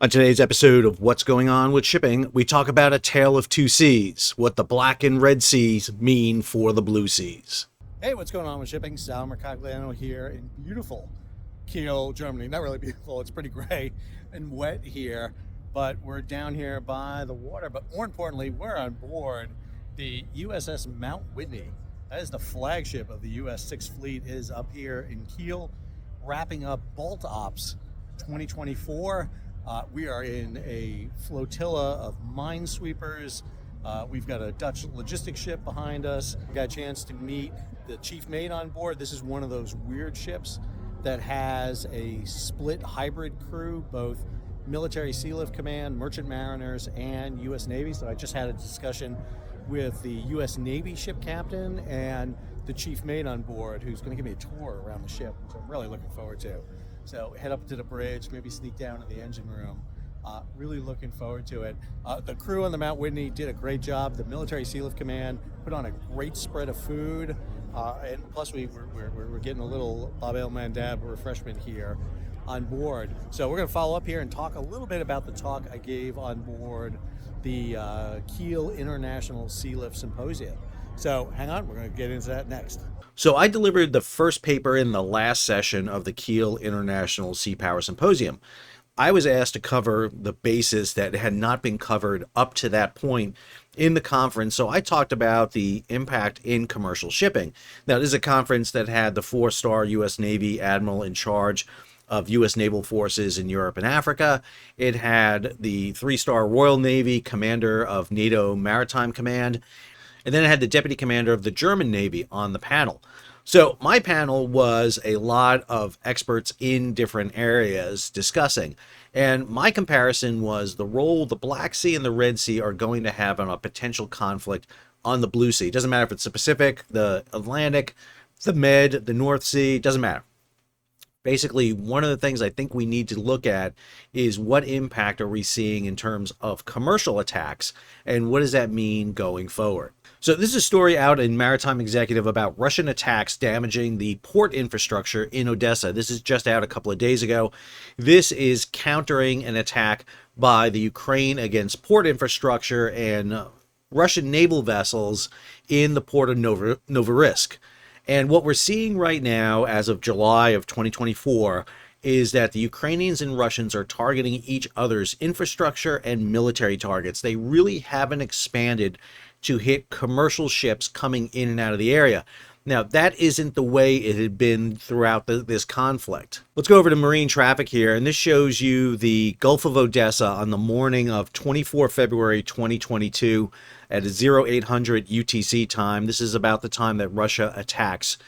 On today's episode of What's Going On with Shipping, we talk about a tale of two seas, what the Black and Red Seas mean for the Blue Seas. Hey, what's going on with shipping? Sal Mercagliano here in beautiful Kiel, Germany. Not really beautiful, it's pretty gray and wet here, but we're down here by the water. But more importantly, we're on board the USS Mount Whitney. That is the flagship of the US 6th Fleet, is up here in Kiel, wrapping up Bolt Ops 2024. We are in a flotilla of minesweepers. We've got a Dutch logistics ship behind us. We got a chance to meet the chief mate on board. This is one of those weird ships that has a split hybrid crew, both military Sea Lift Command, merchant mariners, and U.S. Navy. So I just had a discussion with the U.S. Navy ship captain and the chief mate on board, who's going to give me a tour around the ship, which I'm really looking forward to. So head up to the bridge, maybe sneak down to the engine room. Really looking forward to it. The crew on the Mount Whitney did a great job. The Military Sea Lift Command put on a great spread of food. And plus we're getting a little Bob Mandab refreshment here on board. So we're going to follow up here and talk a little bit about the talk I gave on board the Kiel International Sea Lift Symposium. So hang on, we're going to get into that next. So I delivered the first paper in the last session of the Kiel International Sea Power Symposium. I was asked to cover the bases that had not been covered up to that point in the conference. So I talked about the impact in commercial shipping. Now, this is a conference that had the 4-star U.S. Navy admiral in charge of U.S. naval forces in Europe and Africa. It had the 3-star Royal Navy commander of NATO Maritime Command. And then it had the deputy commander of the German Navy on the panel. So my panel was a lot of experts in different areas discussing. And my comparison was the role the Black Sea and the Red Sea are going to have on a potential conflict on the Blue Sea. It doesn't matter if it's the Pacific, the Atlantic, the Med, the North Sea, it doesn't matter. Basically, one of the things I think we need to look at is what impact are we seeing in terms of commercial attacks, and what does that mean going forward? So this is a story out in Maritime Executive about Russian attacks damaging the port infrastructure in Odessa. This is just out a couple of days ago. This is countering an attack by the Ukraine against port infrastructure and Russian naval vessels in the port of Novorossiysk. And what we're seeing right now, as of July of 2024, is that the Ukrainians and Russians are targeting each other's infrastructure and military targets. They really haven't expanded to hit commercial ships coming in and out of the area. Now, that isn't the way it had been throughout this conflict. Let's go over to marine traffic here, and this shows you the Gulf of Odessa on the morning of 24 February 2022 at 0800 UTC time. This is about the time that Russia attacks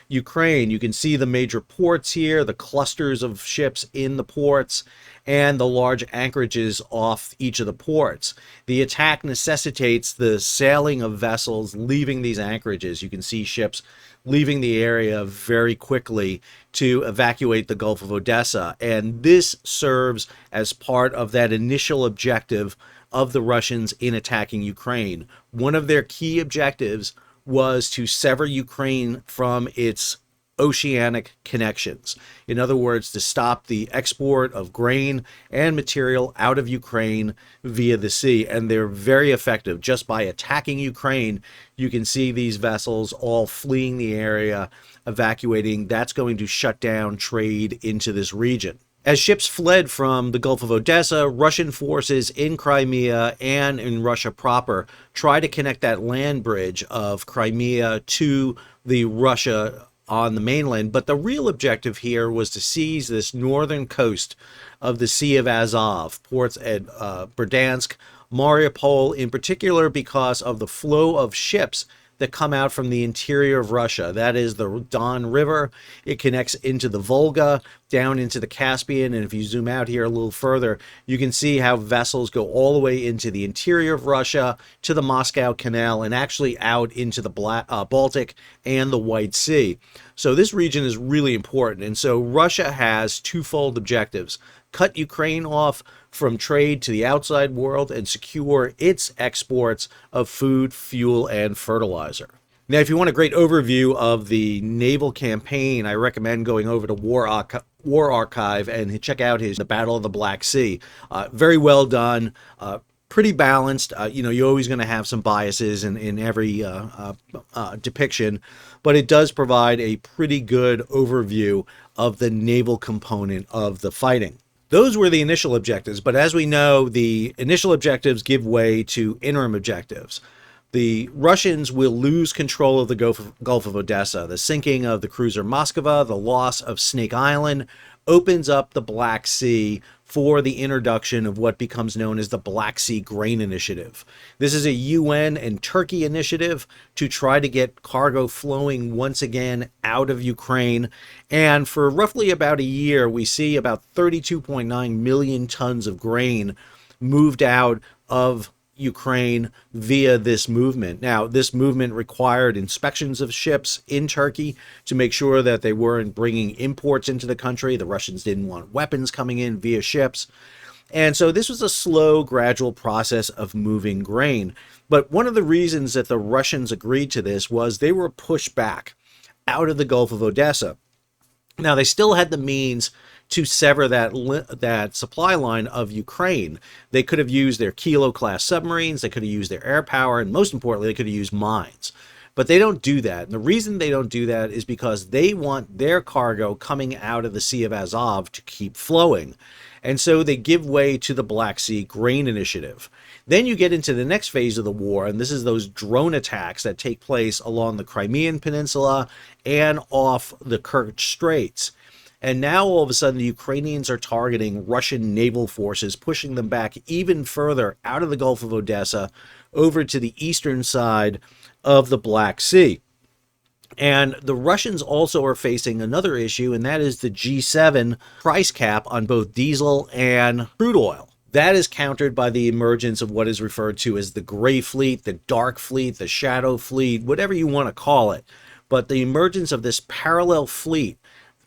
Ukraine. You can see the major ports here, the clusters of ships in the ports, and the large anchorages off each of the ports. The attack necessitates the sailing of vessels leaving these anchorages. You can see ships leaving the area very quickly to evacuate the Gulf of Odessa. And this serves as part of that initial objective of the Russians in attacking Ukraine. One of their key objectives was to sever Ukraine from its oceanic connections. In other words, to stop the export of grain and material out of Ukraine via the sea. And they're very effective. Just by attacking Ukraine, you can see these vessels all fleeing the area, evacuating. That's going to shut down trade into this region. As ships fled from the Gulf of Odessa, Russian forces in Crimea and in Russia proper tried to connect that land bridge of Crimea to the Russia on the mainland. But the real objective here was to seize this northern coast of the Sea of Azov, ports at Berdansk, Mariupol in particular, because of the flow of ships that come out from the interior of Russia. That is the Don River. It connects into the Volga, down into the Caspian, and if you zoom out here a little further, you can see how vessels go all the way into the interior of Russia, to the Moscow Canal, and actually out into the Baltic and the White Sea. So this region is really important, and so Russia has twofold objectives: cut Ukraine off from trade to the outside world and secure its exports of food, fuel, and fertilizer. Now, if you want a great overview of the naval campaign, I recommend going over to War Archive and check out his The Battle of the Black Sea. Very well done. Pretty balanced. You're always going to have some biases in every depiction, but it does provide a pretty good overview of the naval component of the fighting. Those were the initial objectives, but as we know, the initial objectives give way to interim objectives. The Russians will lose control of the Gulf of Odessa. The sinking of the cruiser Moskva, the loss of Snake Island, opens up the Black Sea for the introduction of what becomes known as the Black Sea Grain Initiative. This is a UN and Turkey initiative to try to get cargo flowing once again out of Ukraine. And for roughly about a year, we see about 32.9 million tons of grain moved out of Ukraine via this movement. Now, this movement required inspections of ships in Turkey to make sure that they weren't bringing imports into the country. The Russians didn't want weapons coming in via ships. And so this was a slow, gradual process of moving grain. But one of the reasons that the Russians agreed to this was they were pushed back out of the Gulf of Odessa. Now, they still had the means to sever that supply line of Ukraine. They could have used their Kiel-class submarines, they could have used their air power, and most importantly, they could have used mines. But they don't do that. And the reason they don't do that is because they want their cargo coming out of the Sea of Azov to keep flowing. And so they give way to the Black Sea Grain Initiative. Then you get into the next phase of the war, and this is those drone attacks that take place along the Crimean Peninsula and off the Kerch Straits. And now all of a sudden the Ukrainians are targeting Russian naval forces, pushing them back even further out of the Gulf of Odessa over to the eastern side of the Black Sea. And the Russians also are facing another issue, and that is the G7 price cap on both diesel and crude oil. That is countered by the emergence of what is referred to as the gray fleet, the dark fleet, the shadow fleet, whatever you want to call it. But the emergence of this parallel fleet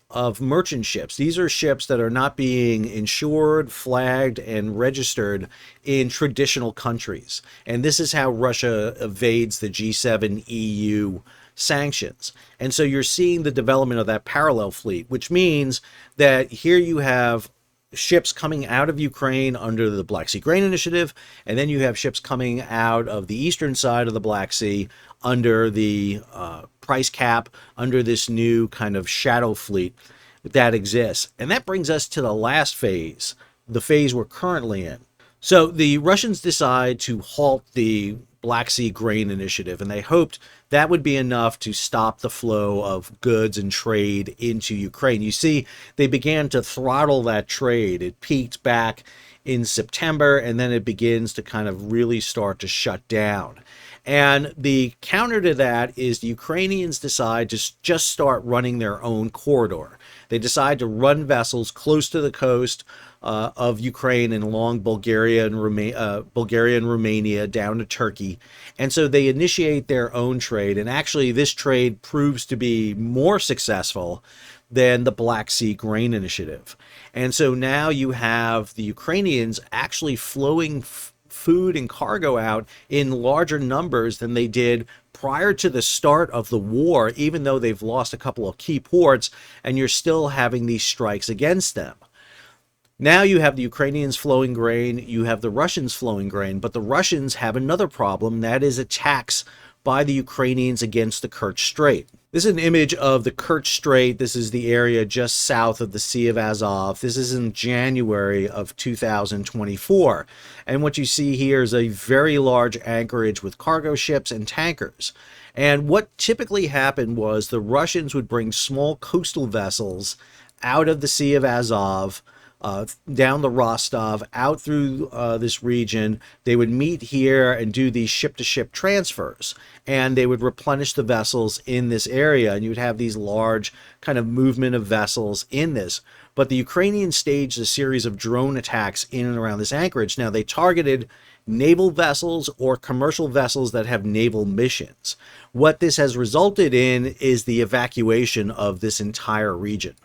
of merchant ships. These are ships that are not being insured, flagged, and registered in traditional countries. And this is how Russia evades the G7 EU sanctions. And so you're seeing the development of that parallel fleet, which means that here you have ships coming out of Ukraine under the Black Sea Grain Initiative, and then you have ships coming out of the eastern side of the Black Sea under the price cap, under this new kind of shadow fleet that exists. And that brings us to the last phase, the phase we're currently in. So the Russians decide to halt the Black Sea Grain Initiative, and they hoped that would be enough to stop the flow of goods and trade into Ukraine. You see, they began to throttle that trade. It peaked back in September, and then it begins to kind of really start to shut down. And the counter to that is the Ukrainians decide to just start running their own corridor. They decide to run vessels close to the coast of Ukraine and along Bulgaria and Romania down to Turkey. And so they initiate their own trade. And actually, this trade proves to be more successful than the Black Sea Grain Initiative. And so now you have the Ukrainians actually flowing food and cargo out in larger numbers than they did prior to the start of the war, even though they've lost a couple of key ports, and you're still having these strikes against them. Now you have the Ukrainians flowing grain, you have the Russians flowing grain, but the Russians have another problem, that is attacks by the Ukrainians against the Kerch Strait. This is an image of the Kerch Strait. This is the area just south of the Sea of Azov. This is in January of 2024. And what you see here is a very large anchorage with cargo ships and tankers. And what typically happened was the Russians would bring small coastal vessels out of the Sea of Azov, down the Rostov, out through this region. They would meet here and do these ship-to-ship transfers, and they would replenish the vessels in this area, and you would have these large kind of movement of vessels in this. But the Ukrainians staged a series of drone attacks in and around this anchorage. Now, they targeted naval vessels or commercial vessels that have naval missions. What this has resulted in is the evacuation of this entire region.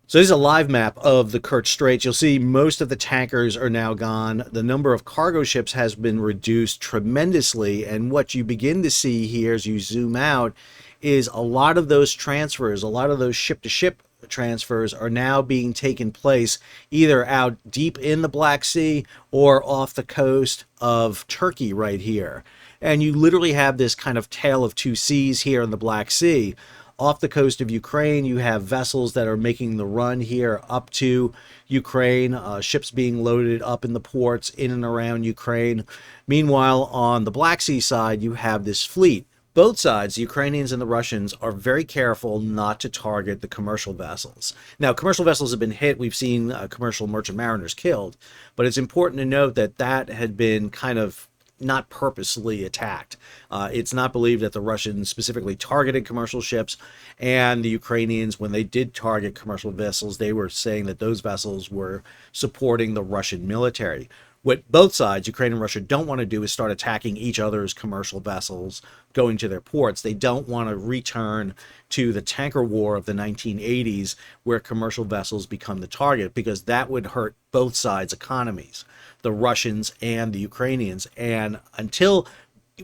So this is a live map of the Kerch Straits. You'll see most of the tankers are now gone. The number of cargo ships has been reduced tremendously. And what you begin to see here as you zoom out is a lot of those transfers, a lot of those ship-to-ship transfers are now being taken place either out deep in the Black Sea or off the coast of Turkey right here. And you literally have this kind of tale of two seas here in the Black Sea. Off the coast of Ukraine, you have vessels that are making the run here up to Ukraine, ships being loaded up in the ports in and around Ukraine. Meanwhile, on the Black Sea side, you have this fleet. Both sides, the Ukrainians and the Russians, are very careful not to target the commercial vessels. Now, commercial vessels have been hit. We've seen commercial merchant mariners killed, but it's important to note that that had been kind of not purposely attacked. It's not believed that the Russians specifically targeted commercial ships, and the Ukrainians, when they did target commercial vessels, they were saying that those vessels were supporting the Russian military. What both sides, Ukraine and Russia, don't want to do is start attacking each other's commercial vessels going to their ports. They don't want to return to the tanker war of the 1980s where commercial vessels become the target, because that would hurt both sides' economies, the Russians and the Ukrainians. And until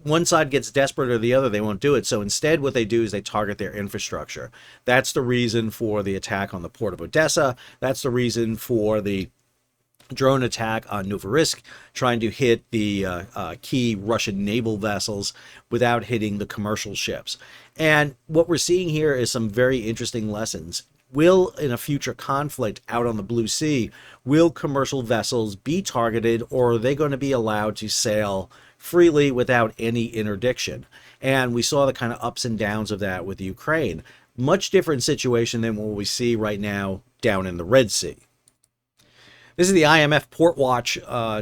one side gets desperate or the other, they won't do it. So instead, what they do is they target their infrastructure. That's the reason for the attack on the port of Odessa. That's the reason for the drone attack on Novorossiysk, trying to hit the key Russian naval vessels without hitting the commercial ships. And what we're seeing here is some very interesting lessons. Will, in a future conflict out on the Blue Sea, will commercial vessels be targeted, or are they going to be allowed to sail freely without any interdiction? And we saw the kind of ups and downs of that with Ukraine. Much different situation than what we see right now down in the Red Sea. This is the IMF Port Watch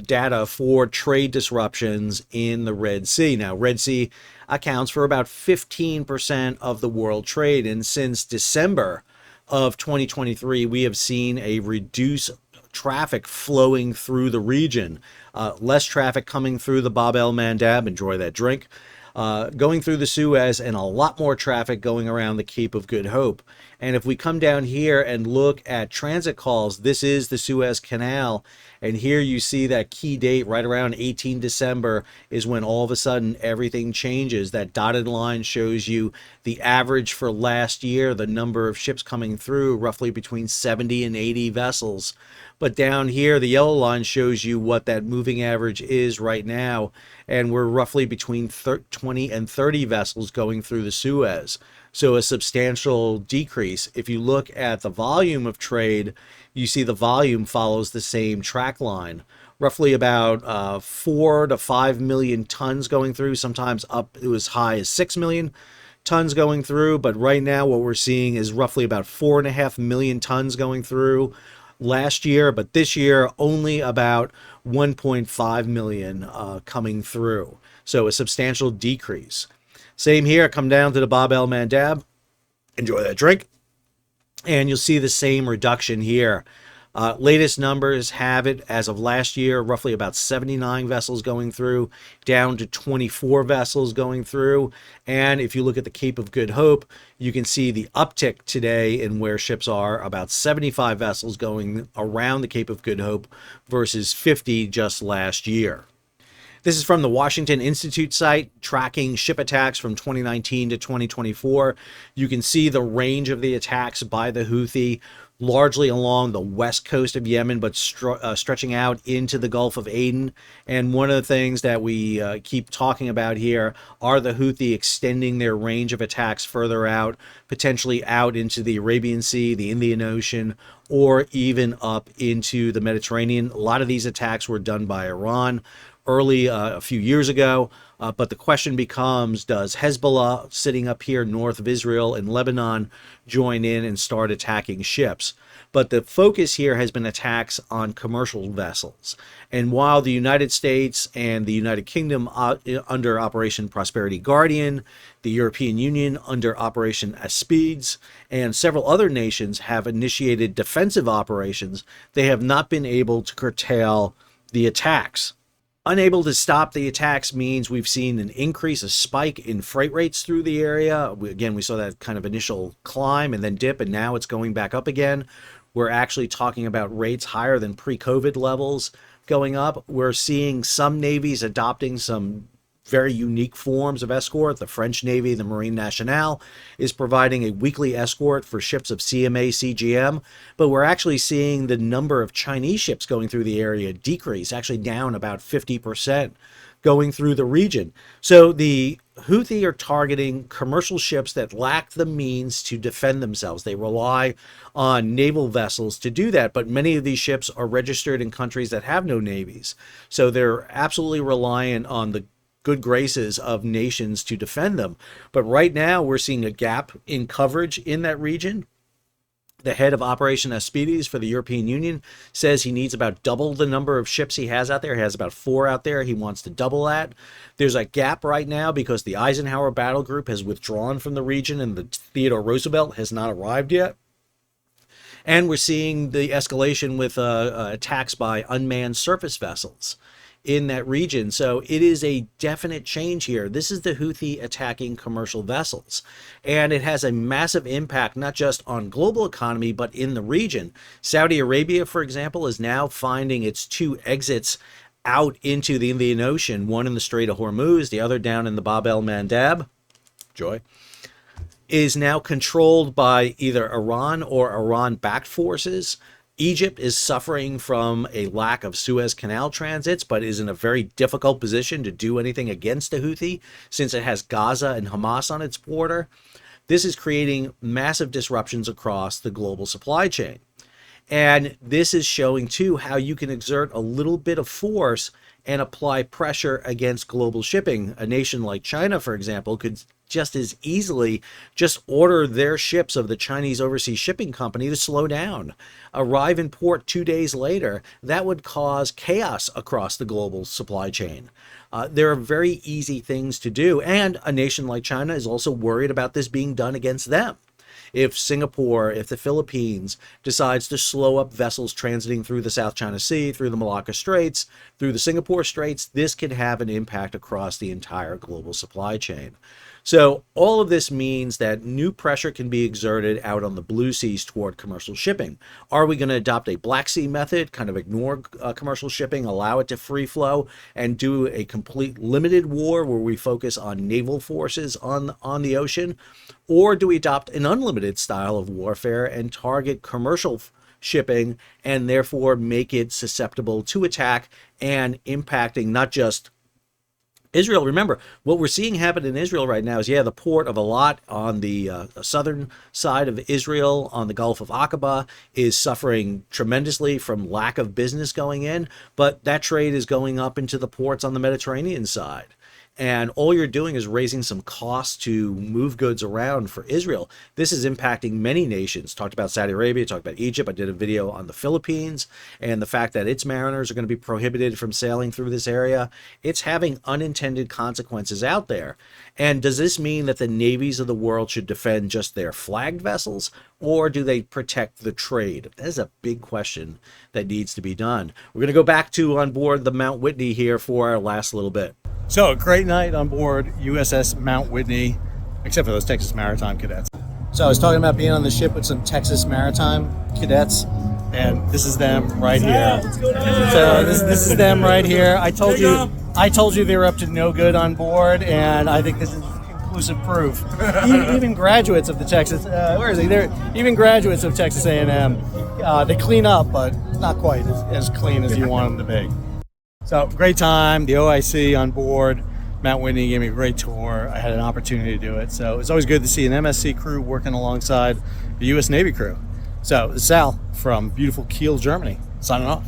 data for trade disruptions in the Red Sea. Now, Red Sea accounts for about 15% of the world trade, and since December of 2023, we have seen a reduced traffic flowing through the region. Less traffic coming through the Bab el-Mandab, enjoy that drink, going through the Suez, and a lot more traffic going around the Cape of Good Hope. And if we come down here and look at transit calls, this is the Suez Canal. And here you see that key date right around 18 December is when all of a sudden everything changes. That dotted line shows you the average for last year, the number of ships coming through, roughly between 70 and 80 vessels. But down here, the yellow line shows you what that moving average is right now. And we're roughly between 20 and 30 vessels going through the Suez. So a substantial decrease. If you look at the volume of trade, you see the volume follows the same track line. Roughly about 4 to 5 million tons going through, sometimes up to as high as 6 million tons going through. But right now what we're seeing is roughly about 4.5 million tons going through last year, but this year only about 1.5 million coming through. So a substantial decrease. Same here, come down to the Bab el-Mandab, enjoy that drink, and you'll see the same reduction here. Latest numbers have it, as of last year, roughly about 79 vessels going through, down to 24 vessels going through. And if you look at the Cape of Good Hope, you can see the uptick today in where ships are, about 75 vessels going around the Cape of Good Hope versus 50 just last year. This is from the Washington Institute site, tracking ship attacks from 2019 to 2024. You can see the range of the attacks by the Houthi, largely along the west coast of Yemen, but stretching out into the Gulf of Aden. And one of the things that we keep talking about here are the Houthi extending their range of attacks further out, potentially out into the Arabian Sea, the Indian Ocean, or even up into the Mediterranean. A lot of these attacks were done by Iran early a few years ago, but the question becomes, does Hezbollah, sitting up here north of Israel and Lebanon, join in and start attacking ships? But the focus here has been attacks on commercial vessels. And while the United States and the United Kingdom under Operation Prosperity Guardian, the European Union under Operation Aspides, and several other nations have initiated defensive operations, they have not been able to curtail the attacks. Unable to stop the attacks means we've seen an increase, a spike in freight rates through the area. Again, we saw that kind of initial climb and then dip, and now it's going back up again. We're actually talking about rates higher than pre-COVID levels going up. We're seeing some navies adopting some very unique forms of escort. The French Navy, the Marine Nationale, is providing a weekly escort for ships of CMA, CGM, but we're actually seeing the number of Chinese ships going through the area decrease, actually down about 50% going through the region. So the Houthi are targeting commercial ships that lack the means to defend themselves. They rely on naval vessels to do that, but many of these ships are registered in countries that have no navies. So they're absolutely reliant on the good graces of nations to defend them. But right now we're seeing a gap in coverage in that region. The head of Operation Aspides for the European Union says he needs about double the number of ships he has out there. He has about 4 out there. He wants to double that. There's a gap right now because the Eisenhower battle group has withdrawn from the region and the Theodore Roosevelt has not arrived yet. And we're seeing the escalation with attacks by unmanned surface vessels in that region. So it is a definite change here. This is the Houthi attacking commercial vessels, and it has a massive impact not just on global economy but in the region. Saudi Arabia, for example, is now finding its 2 exits out into the Indian Ocean, one in the Strait of Hormuz, the other down in the Bab el-Mandab. Joy. Is now controlled by either Iran or Iran-backed forces. Egypt is suffering from a lack of Suez Canal transits, but is in a very difficult position to do anything against the Houthi since it has Gaza and Hamas on its border. This is creating massive disruptions across the global supply chain. And this is showing, too, how you can exert a little bit of force and apply pressure against global shipping. A nation like China, for example, could just as easily just order their ships of the Chinese Overseas Shipping Company to slow down, arrive in port 2 days later. That would cause chaos across the global supply chain. There are very easy things to do, and a nation like China is also worried about this being done against them. If Singapore, if the Philippines decides to slow up vessels transiting through the South China Sea, through the Malacca Straits, through the Singapore Straits, this could have an impact across the entire global supply chain. So all of this means that new pressure can be exerted out on the blue seas toward commercial shipping. Are we going to adopt a Black Sea method, kind of ignore commercial shipping, allow it to free flow, and do a complete limited war where we focus on naval forces on the ocean? Or do we adopt an unlimited style of warfare and target commercial shipping and therefore make it susceptible to attack and impacting not just Israel? Remember, what we're seeing happen in Israel right now is, the port of Eilat on the southern side of Israel on the Gulf of Aqaba is suffering tremendously from lack of business going in, but that trade is going up into the ports on the Mediterranean side. And all you're doing is raising some costs to move goods around for Israel. This is impacting many nations. Talked about Saudi Arabia, talked about Egypt. I did a video on the Philippines and the fact that its mariners are going to be prohibited from sailing through this area. It's having unintended consequences out there. And does this mean that the navies of the world should defend just their flagged vessels, or do they protect the trade? That is a big question that needs to be done. We're going to go back to on board the Mount Whitney here for our last little bit. So a great night on board USS Mount Whitney, except for those Texas Maritime cadets. So I was talking about being on the ship with some Texas Maritime cadets, and this is them right here. So this is them right here. I told you they were up to no good on board, and I think this is conclusive proof. Even graduates of the Texas, where is he? Even graduates of Texas A&M, they clean up, but not quite as clean as you want them to be. So great time, the OIC on board Mount Whitney gave me a great tour. I had an opportunity to do it. So it's always good to see an MSC crew working alongside the U.S. Navy crew. So this is Sal from beautiful Kiel, Germany, signing off.